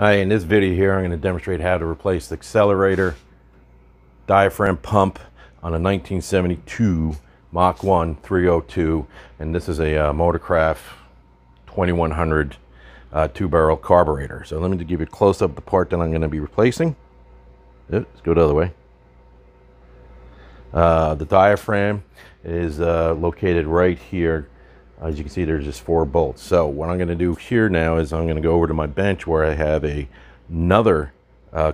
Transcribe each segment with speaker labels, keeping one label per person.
Speaker 1: Hi, in this video here, I'm going to demonstrate how to replace the accelerator diaphragm pump on a 1972 Mach 1 302, and this is a Motorcraft 2100 two-barrel carburetor. So let me give you a close-up of the part that I'm going to be replacing. Let's go the other way. The diaphragm is located right here. As you can see, there's just 4 bolts. So what I'm going to do here now is I'm going to go over to my bench where I have another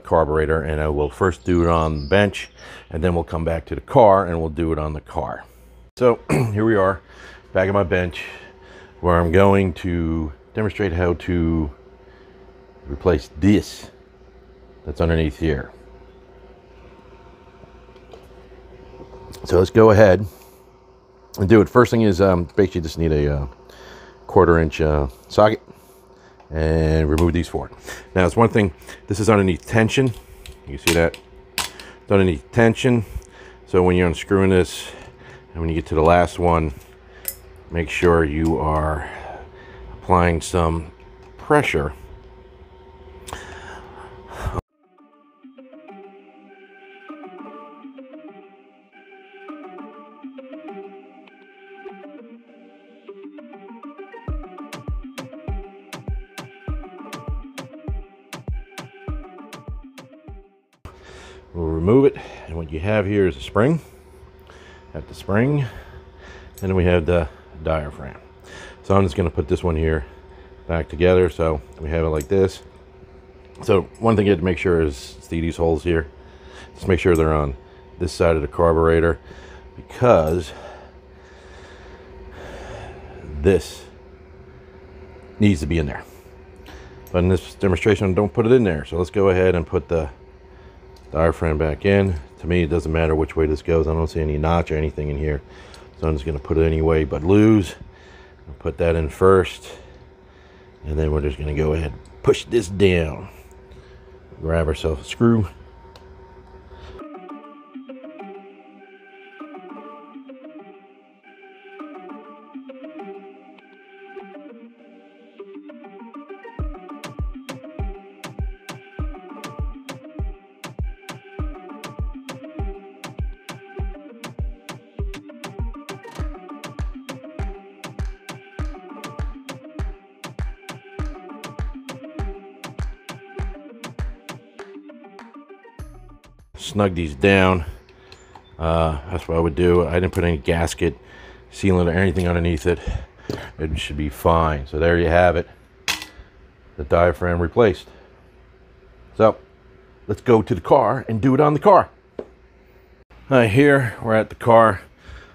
Speaker 1: carburetor, and I will first do it on the bench, and then we'll come back to the car and we'll do it on the car. So here we are back at my bench where I'm going to demonstrate how to replace this that's underneath here. So let's go ahead and do it. First thing is basically just need a 1/4 inch socket and remove these 4. Now it's one thing, this is underneath tension. You see that? It's underneath tension. So when you're unscrewing this and when you get to the last one, make sure you are applying some pressure. We'll remove it, and what you have here is a spring. At the spring, and then we have the diaphragm. So I'm just going to put this one here back together, so we have it like this. So one thing you have to make sure is see these holes here. Just make sure they're on this side of the carburetor, because this needs to be in there. But in this demonstration, don't put it in there. So let's go ahead and put the diaphragm back in. To me, it doesn't matter which way this goes. I don't see any notch or anything in here, so I'm just going to put it any way but lose. I'll put that in first, and then we're just going to go ahead and push this down. Grab ourselves a screw. Snug these down. That's what I would do. I didn't put any gasket, sealant, or anything underneath it. It should be fine. So there you have it, the diaphragm replaced. So let's go to the car and do it on the car. Here we're at the car.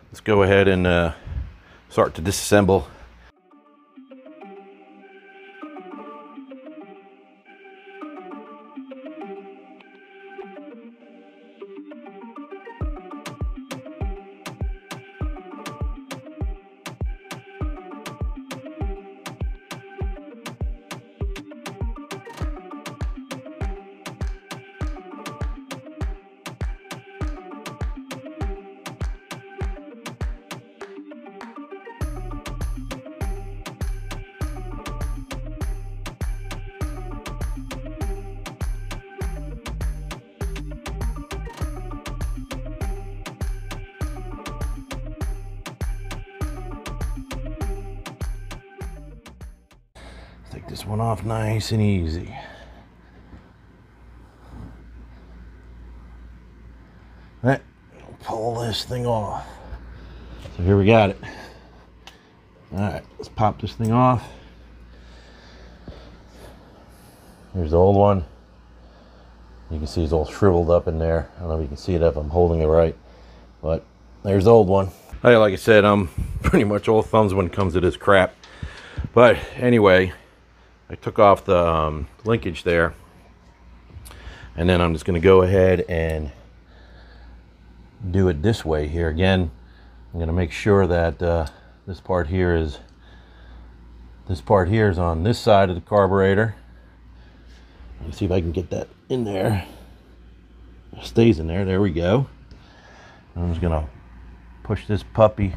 Speaker 1: Let's go ahead and start to disassemble. Take this one off nice and easy. All right, pull this thing off. So here we got it. All right, let's pop this thing off. Here's the old one. You can see it's all shriveled up in there. I don't know if you can see it if I'm holding it right, but there's the old one. Hey, like I said, I'm pretty much all thumbs when it comes to this crap. But anyway, I took off the linkage there, and then I'm just going to go ahead and do it this way here. Again, I'm going to make sure that this part here is on this side of the carburetor. Let's see if I can get that in there. It stays in there. There we go. I'm just going to push this puppy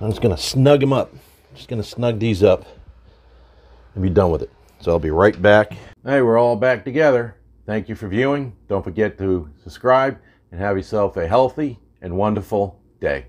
Speaker 1: I'm just going to snug them up. Just going to snug these up and be done with it. So I'll be right back. Hey, we're all back together. Thank you for viewing. Don't forget to subscribe and have yourself a healthy and wonderful day.